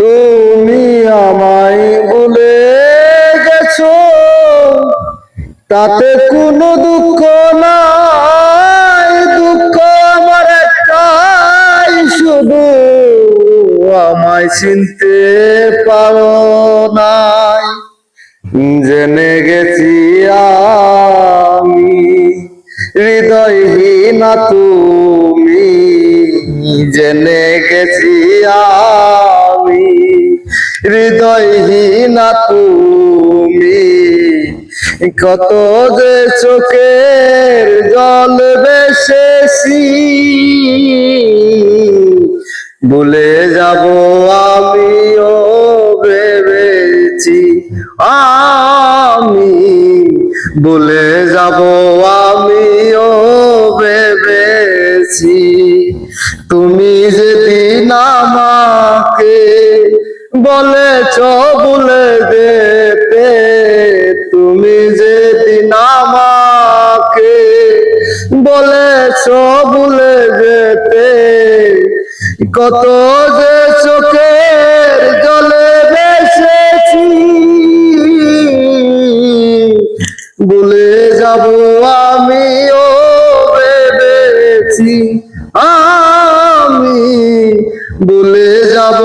তুমি আমায় ভুলে গেছো, তাতে কোনো দুঃখ নাই। দুঃখ আমার একটাই, শুধু আমায় চিনতে পারো নাই। জেনে গেছি আমি হৃদয়হীনা তুমি, জেনে গেছি আমি হৃদয়হীনা তুমি। কত যে চোখের জল বেশেছি, ভুলে যাব আমিও ভেবেছি। আমি ভুলে যাব আমিও ভেবেছি। তুমি যেদিন আমাকে বলেছ ভুলে যেতে, তুমি যেদিন আমাকে বলেছ ভুলে যেতে, কত যে চোখের জলে ভেসেছি। ভুলে যাব আমিও ভেবেছি, আমি ভুলে যাব